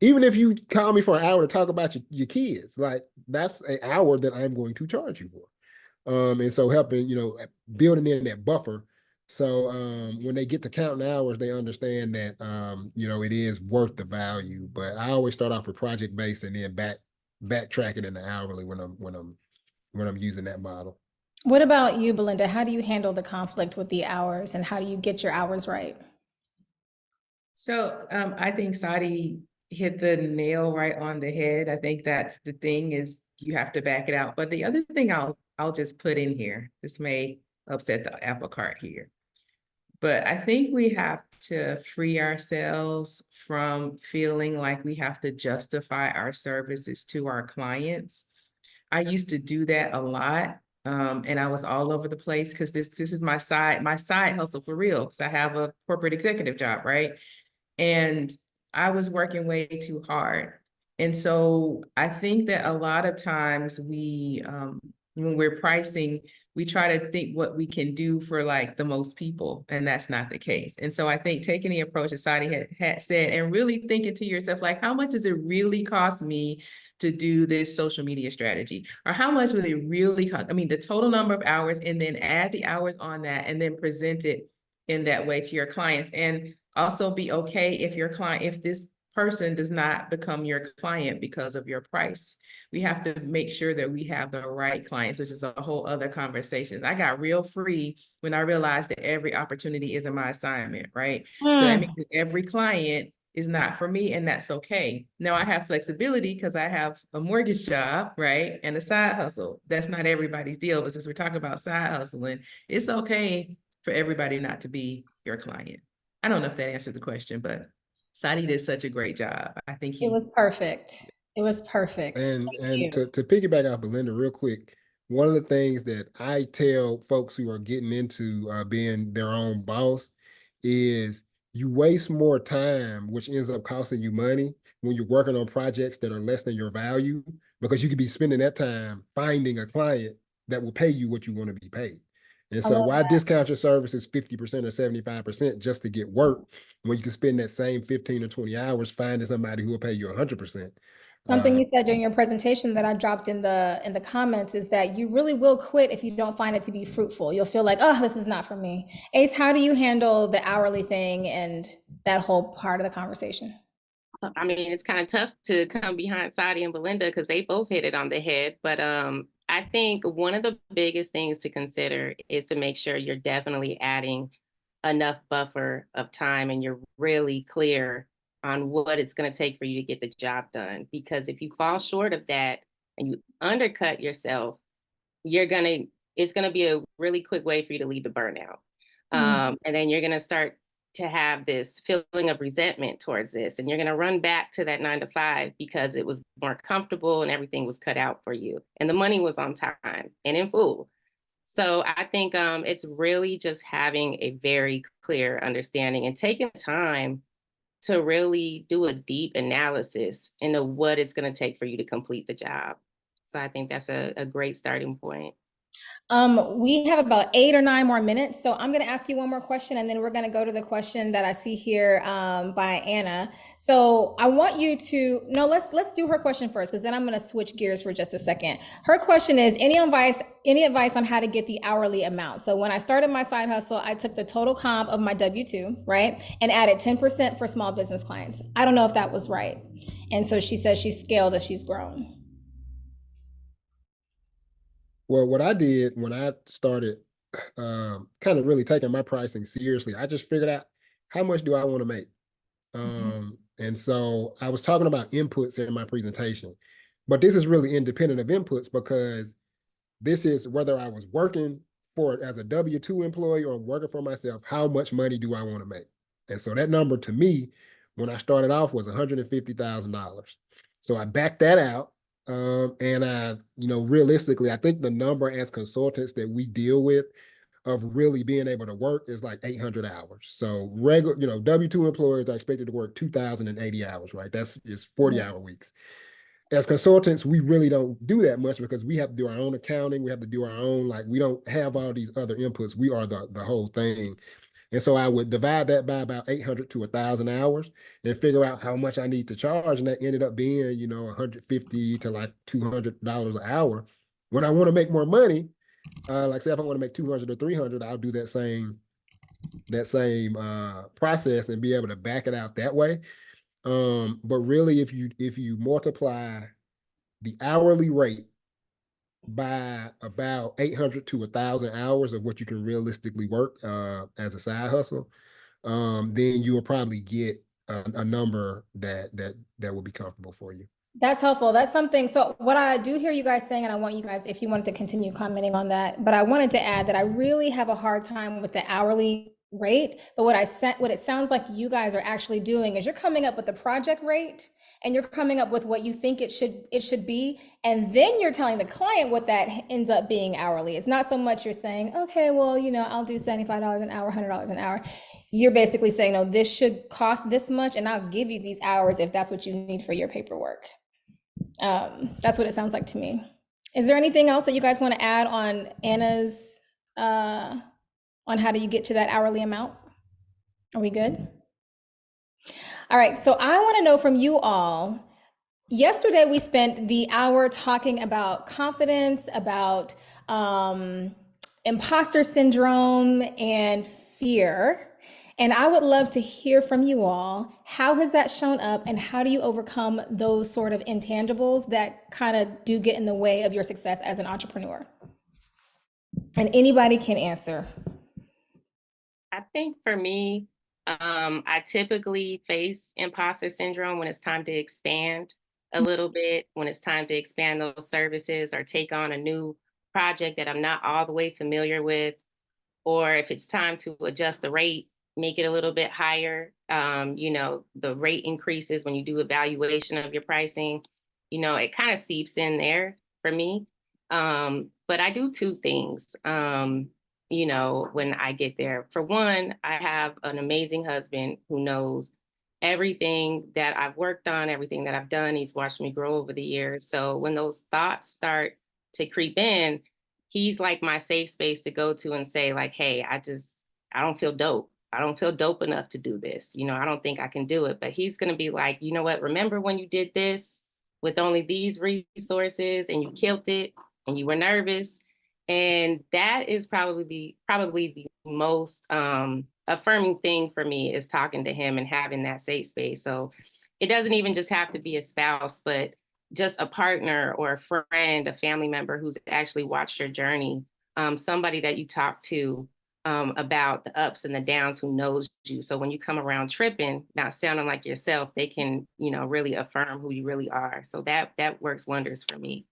[SPEAKER 4] even if you call me for an hour to talk about your kids, like that's an hour that I'm going to charge you for. And so helping, you know, building in that buffer. So when they get to counting hours, they understand that you know, it is worth the value. But I always start off with project based and then backtrack it in the hourly when I'm using that model.
[SPEAKER 1] what about you, Belinda? How do you handle the conflict with the hours and how do you get your hours right?
[SPEAKER 5] So I think Saudi hit the nail right on the head. I think that's the thing, is you have to back it out. But the other thing I'll just put in here, this may upset the apple cart here, but I think we have to free ourselves from feeling like we have to justify our services to our clients. I used to do that a lot. And I was all over the place because this is my side hustle for real, because I have a corporate executive job, right? And I was working way too hard. And so I think that a lot of times when we're pricing, we try to think what we can do for like the most people, and that's not the case. And so I think taking the approach that Sadi had said, and really thinking to yourself, like, how much does it really cost me to do this social media strategy? Or how much would it really cost? I mean, the total number of hours, and then add the hours on that, and then present it in that way to your clients. And also be okay if this person does not become your client because of your price. We have to make sure that we have the right clients, which is a whole other conversation. I got real free when I realized that every opportunity isn't my assignment, right? So that means that every client is not for me, and that's okay. Now I have flexibility because I have a mortgage job, right? And a side hustle. That's not everybody's deal, but since we're talking about side hustling, it's okay for everybody not to be your client. I don't know if that answered the question, but Sadi did such a great job. I think
[SPEAKER 1] It was perfect. It was perfect.
[SPEAKER 4] And
[SPEAKER 1] Thank
[SPEAKER 4] and
[SPEAKER 1] you.
[SPEAKER 4] to piggyback off Belinda real quick, one of the things that I tell folks who are getting into being their own boss is you waste more time, which ends up costing you money when you're working on projects that are less than your value, because you could be spending that time finding a client that will pay you what you want to be paid. And
[SPEAKER 1] I
[SPEAKER 4] so
[SPEAKER 1] love
[SPEAKER 4] why
[SPEAKER 1] that.
[SPEAKER 4] discount your services 50% or 75% just to get work when you can spend that same 15 or 20 hours finding somebody who will pay you 100%?
[SPEAKER 1] Something you said during your presentation that I dropped in the comments is that you really will quit if you don't find it to be fruitful. You'll feel like, oh, this is not for me. Ace, how do you handle the hourly thing and that whole part of the conversation?
[SPEAKER 6] I mean, it's kind of tough to come behind Saudi and Belinda because they both hit it on the head. But I think one of the biggest things to consider is to make sure you're definitely adding enough buffer of time and you're really clear on what it's going to take for you to get the job done. Because if you fall short of that and you undercut yourself, it's gonna be a really quick way for you to lead to burnout. And then you're gonna start to have this feeling of resentment towards this, and you're gonna run back to that 9 to 5 because it was more comfortable and everything was cut out for you, and the money was on time and in full. So I think it's really just having a very clear understanding and taking time to really do a deep analysis into what it's going to take for you to complete the job. So I think that's a great starting point.
[SPEAKER 1] We have about 8 or 9 more minutes, so I'm going to ask you one more question, and then we're going to go to the question that I see here by Anna. So I want you to no, let's do her question first, because then I'm going to switch gears for just a second. Her question is, any advice on how to get the hourly amount? So when I started my side hustle, I took the total comp of my W-2, right, and added 10% for small business clients. I don't know if that was right, and so she says she's scaled as she's grown.
[SPEAKER 4] Well, what I did when I started kind of really taking my pricing seriously, I just figured out how much do I want to make. And so I was talking about inputs in my presentation, but this is really independent of inputs, because this is whether I was working for as a W-2 employee or working for myself, how much money do I want to make? And so that number to me, when I started off, was $150,000. So I backed that out. And I, realistically, I think the number as consultants that we deal with of really being able to work is like 800 hours. So regular, W-2 employers are expected to work 2,080 hours, right? That's just 40-hour weeks. As consultants, we really don't do that much, because we have to do our own accounting. We have to do our own, like, we don't have all these other inputs. We are the whole thing. And so I would divide that by about 800 to 1,000 hours and figure out how much I need to charge. And that ended up being, $150 to like $200 an hour. When I want to make more money, like say if I want to make 200 or 300, I'll do that same process and be able to back it out that way. But really, if you multiply the hourly rate by about 800 to 1,000 hours of what you can realistically work as a side hustle, then you will probably get a number that will be comfortable for you.
[SPEAKER 1] That's helpful. That's something. So what I do hear you guys saying, and I want you guys, if you wanted to continue commenting on that, but I wanted to add that I really have a hard time with the hourly rate. But what it sounds like you guys are actually doing is you're coming up with the project rate, and you're coming up with what you think it should be, and then you're telling the client what that ends up being hourly. It's not so much you're saying, okay, well, I'll do $75 an hour, $100 an hour. You're basically saying, no, this should cost this much, and I'll give you these hours if that's what you need for your paperwork. That's what it sounds like to me. Is there anything else that you guys want to add on Anna's, on how do you get to that hourly amount? Are we good? All right, so I want to know from you all. Yesterday, we spent the hour talking about confidence, about imposter syndrome and fear. And I would love to hear from you all. How has that shown up, and how do you overcome those sort of intangibles that kind of do get in the way of your success as an entrepreneur? And anybody can answer.
[SPEAKER 6] I think for me, I typically face imposter syndrome when it's time to expand a little bit, when it's time to expand those services or take on a new project that I'm not all the way familiar with, or if it's time to adjust the rate, make it a little bit higher. The rate increases when you do evaluation of your pricing. It kind of seeps in there for me. But I do two things, when I get there. For one, I have an amazing husband who knows everything that I've worked on, everything that I've done. He's watched me grow over the years. So when those thoughts start to creep in, he's like my safe space to go to and say, like, hey, I don't feel dope. I don't feel dope enough to do this. I don't think I can do it. But he's going to be like, you know what? Remember when you did this with only these resources and you killed it and you were nervous? And that is probably the most affirming thing for me, is talking to him and having that safe space. So it doesn't even just have to be a spouse, but just a partner or a friend, a family member who's actually watched your journey, somebody that you talk to about the ups and the downs, who knows you. So when you come around tripping, not sounding like yourself, they can, really affirm who you really are. So that works wonders for me.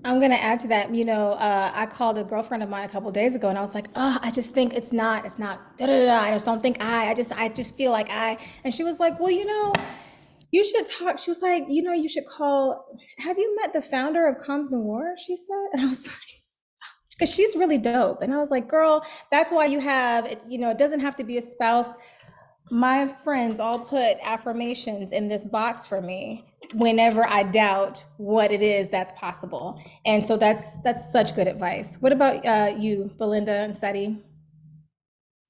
[SPEAKER 1] I'm going to add to that. I called a girlfriend of mine a couple of days ago, and I was like, oh, I just think it's not, da, da, da. I just don't think I just feel like and she was like, well, you should talk. She was like, you should call, have you met the founder of Comms Noire? She said, and I was like, because she's really dope. And I was like, girl, that's why you have, it doesn't have to be a spouse. My friends all put affirmations in this box for me, whenever I doubt what it is that's possible. And so that's such good advice. What about you, Belinda and Seti?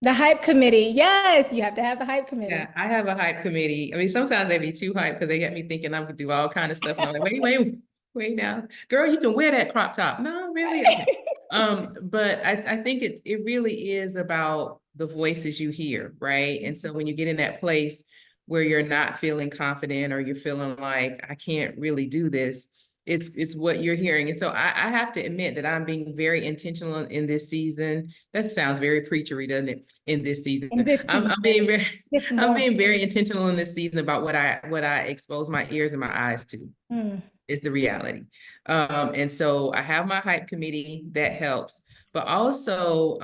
[SPEAKER 1] The hype committee. Yes, you have to have the hype committee.
[SPEAKER 5] Yeah, I have a hype committee. I mean, sometimes they be too hype because they get me thinking I'm gonna do all kind of stuff. And I'm like, wait now. Girl, you can wear that crop top. No, really? Okay. But I think it really is about the voices you hear, right? And so when you get in that place where you're not feeling confident or you're feeling like I can't really do this, it's what you're hearing. And so I have to admit that I'm being very intentional in this season. That sounds very preachery, doesn't it? In this season. I'm being very I'm being very intentional in this season about what I expose my ears and my eyes to. Is the reality. And so I have my hype committee that helps, but also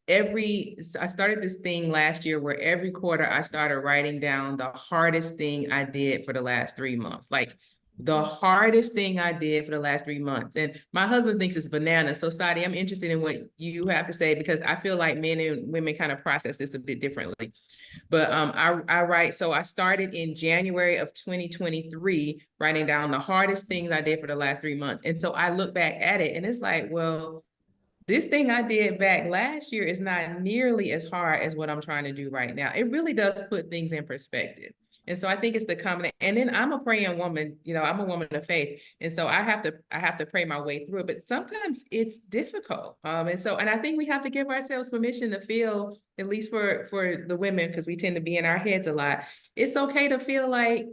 [SPEAKER 5] I started this thing last year where every quarter I started writing down the hardest thing I did for the last 3 months. Like the hardest thing I did for the last 3 months. And my husband thinks it's bananas. So Sadi, I'm interested in what you have to say because I feel like men and women kind of process this a bit differently. But I write, so I started in January of 2023, writing down the hardest things I did for the last 3 months. And so I look back at it and it's like, well, this thing I did back last year is not nearly as hard as what I'm trying to do right now. It really does put things in perspective. And so I think it's the common, and then I'm a praying woman, I'm a woman of faith. And so I have to pray my way through it, but sometimes it's difficult. And I think we have to give ourselves permission to feel, at least for the women, because we tend to be in our heads a lot. It's okay to feel like,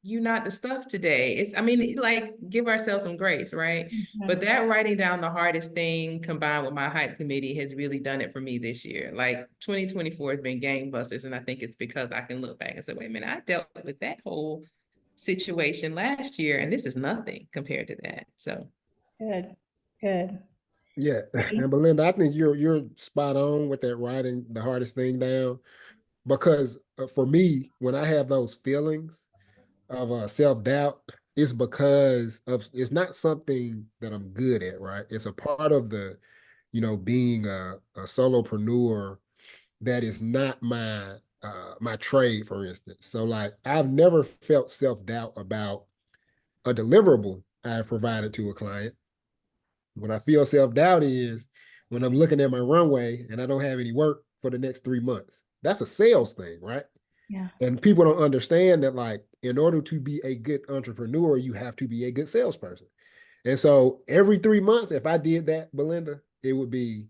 [SPEAKER 5] you're not the stuff today. Give ourselves some grace, right? But that writing down the hardest thing combined with my hype committee has really done it for me this year. Like 2024 has been gangbusters. And I think it's because I can look back and say, wait a minute, I dealt with that whole situation last year and this is nothing compared to that. So
[SPEAKER 1] good.
[SPEAKER 4] Yeah. And Belinda, I think you're spot on with that writing the hardest thing down, because for me, when I have those feelings of self-doubt, it's because it's not something that I'm good at, right? It's a part of the, being a solopreneur that is not my my trade, for instance. So like I've never felt self-doubt about a deliverable I've provided to a client. When I feel self-doubt is when I'm looking at my runway and I don't have any work for the next 3 months. That's a sales thing, right?
[SPEAKER 1] Yeah.
[SPEAKER 4] And people don't understand that, like, in order to be a good entrepreneur, you have to be a good salesperson. And so every 3 months, if I did that, Belinda, it would be,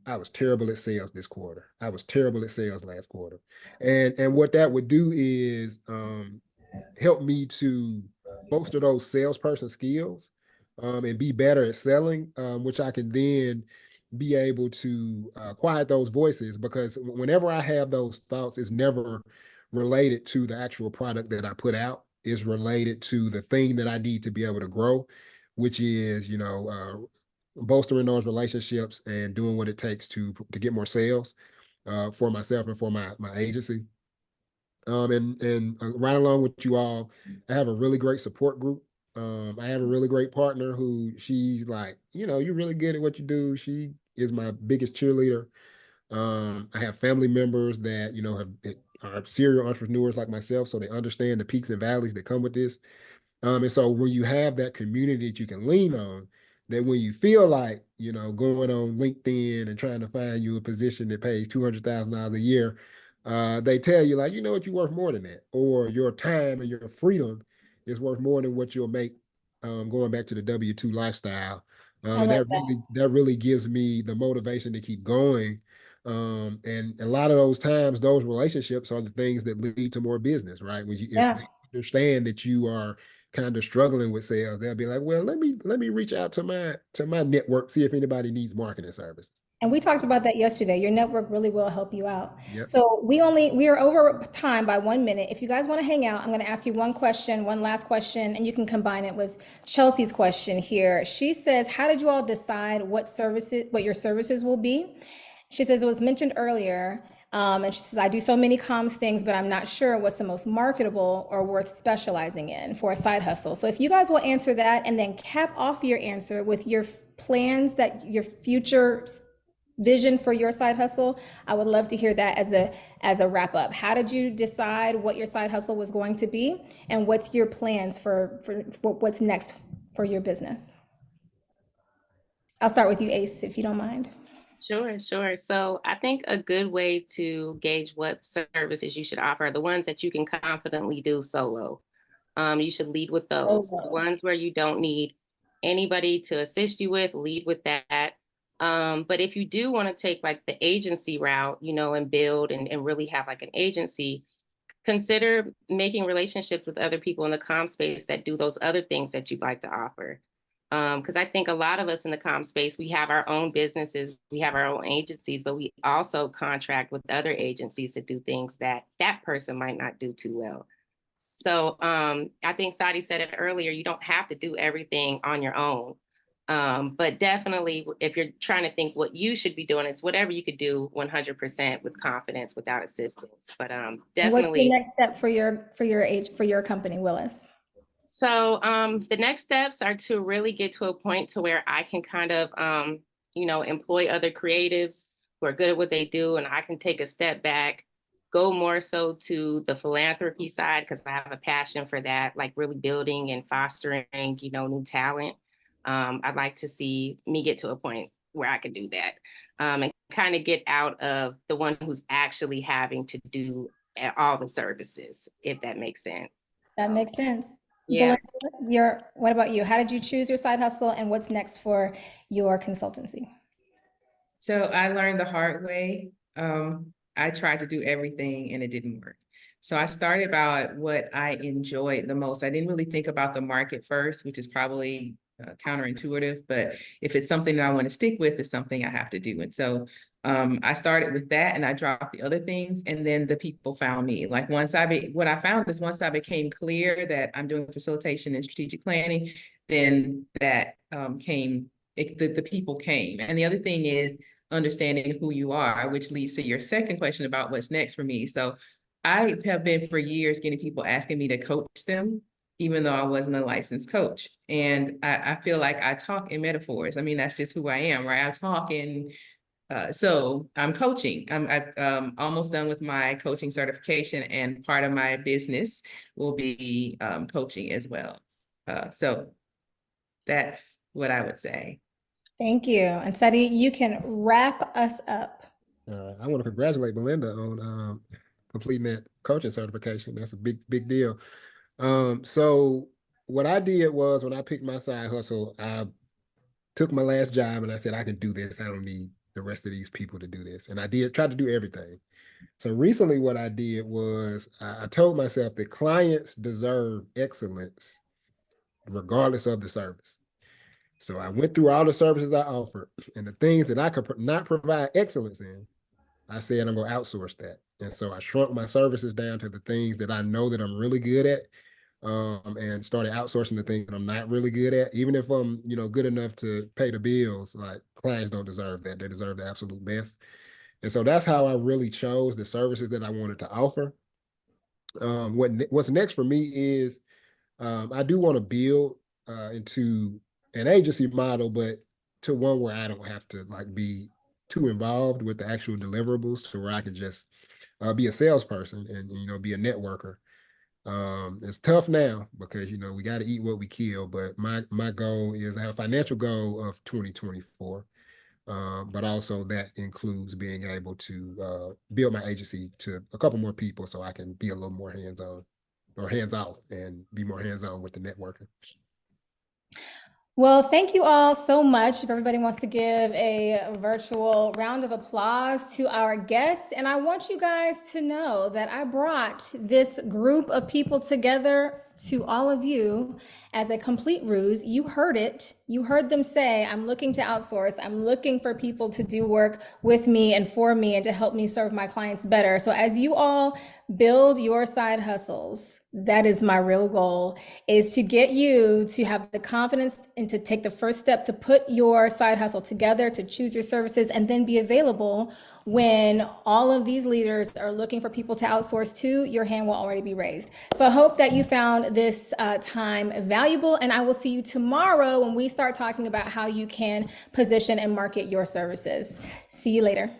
[SPEAKER 4] I was terrible at sales this quarter. I was terrible at sales last quarter. And what that would do is help me to bolster those salesperson skills and be better at selling, which I can then be able to quiet those voices, because whenever I have those thoughts, it's never related to the actual product that I put out. It's related to the thing that I need to be able to grow, which is, bolstering those relationships and doing what it takes to get more sales for myself and for my agency. And right along with you all, I have a really great support group. I have a really great partner who she's like, you're really good at what you do. She is my biggest cheerleader. I have family members that, are serial entrepreneurs like myself, so they understand the peaks and valleys that come with this. And so when you have that community that you can lean on, that when you feel like, going on LinkedIn and trying to find you a position that pays $200,000 a year, they tell you, like, what, you're worth more than that, or your time and your freedom is worth more than what you'll make going back to the W-2 lifestyle. And that really gives me the motivation to keep going. And a lot of those times, those relationships are the things that lead to more business, right? When if they understand that you are kind of struggling with sales, they'll be like, well, let me reach out to my network, see if anybody needs marketing services.
[SPEAKER 1] And we talked about that yesterday. Your network really will help you out.
[SPEAKER 4] Yep.
[SPEAKER 1] So we are over time by 1 minute. If you guys want to hang out, I'm going to ask you one last question, and you can combine it with Chelsea's question here. She says, how did you all decide what your services will be? She says, it was mentioned earlier. And she says, I do so many comms things, but I'm not sure what's the most marketable or worth specializing in for a side hustle. So if you guys will answer that and then cap off your answer with your plans, that your future vision for your side hustle, I would love to hear that as a wrap up. How did you decide what your side hustle was going to be, and what's your plans for what's next for your business? I'll start with you, Ace, if you don't mind.
[SPEAKER 6] Sure, sure. So I think a good way to gauge what services you should offer are the ones that you can confidently do solo. You should lead with those. The ones where you don't need anybody to assist you with, lead with that. But if you do want to take like the agency route, you know, and build and really have like an agency, consider making relationships with other people in the comm space that do those other things that you'd like to offer. Because I think a lot of us in the comm space, we have our own businesses, we have our own agencies, but we also contract with other agencies to do things that that person might not do too well. So I think Sadi said it earlier, you don't have to do everything on your own. But definitely, if you're trying to think what you should be doing, it's whatever you could do 100% with confidence without assistance. But
[SPEAKER 1] And what's
[SPEAKER 6] definitely.
[SPEAKER 1] the next step for your company, Willis?
[SPEAKER 6] So the next steps are to really get to a point to where I can kind of, you know, employ other creatives who are good at what they do, and I can take a step back, go more so to the philanthropy side because I have a passion for that, like really building and fostering, you know, new talent. I'd like to see me get to a point where I can do that, and kind of get out of the one who's actually having to do all the services, if that makes sense.
[SPEAKER 1] That makes sense.
[SPEAKER 6] Yeah.
[SPEAKER 1] Belinda, what about you? How did you choose your side hustle, and what's next for your consultancy?
[SPEAKER 5] So I learned the hard way. I tried to do everything and it didn't work. So I started about what I enjoyed the most. I didn't really think about the market first, which is probably counterintuitive, but if it's something that I want to stick with, it's something I have to do. And so I started with that and I dropped the other things, and then the people found me. Like what I found is once I became clear that I'm doing facilitation and strategic planning, then that the people came. And the other thing is understanding who you are, which leads to your second question about what's next for me. So I have been for years getting people asking me to coach them, even though I wasn't a licensed coach. And I feel like I talk in metaphors. I mean, that's just who I am, right? I talk in so I'm coaching. I'm almost done with my coaching certification, and part of my business will be coaching as well. So that's what I would say.
[SPEAKER 1] Thank you. And Sadi, you can wrap us up.
[SPEAKER 4] I want to congratulate Belinda on completing that coaching certification. That's a big deal. So what I did was when I picked my side hustle, I took my last job and I said, I can do this. I don't need the rest of these people to do this. And I tried to do everything. So recently what I did was I told myself that clients deserve excellence regardless of the service. So I went through all the services I offered, and the things that I could not provide excellence in, I said I'm going to outsource that. And so I shrunk my services down to the things that I know that I'm really good at, and started outsourcing the things that I'm not really good at. Even if I'm, good enough to pay the bills, like clients don't deserve that. They deserve the absolute best. And so that's how I really chose the services that I wanted to offer. What's next for me is I do want to build into an agency model, but to one where I don't have to be too involved with the actual deliverables, to where I can just be a salesperson and be a networker. It's tough now because we got to eat what we kill, but my goal is I have a financial goal of 2024. But also that includes being able to build my agency to a couple more people so I can be a little more hands-on or hands-off and be more hands-on with the networking.
[SPEAKER 1] Well, thank you all so much. If everybody wants to give a virtual round of applause to our guests. And I want you guys to know that I brought this group of people together to all of you as a complete ruse. You heard it. You heard them say, I'm looking to outsource. I'm looking for people to do work with me and for me and to help me serve my clients better. So as you all build your side hustles, that is my real goal, is to get you to have the confidence and to take the first step to put your side hustle together, to choose your services, and then be available when all of these leaders are looking for people to outsource to. Your hand will already be raised. So I hope that you found found this time valuable, and I will see you tomorrow when we start talking about how you can position and market your services. See you later.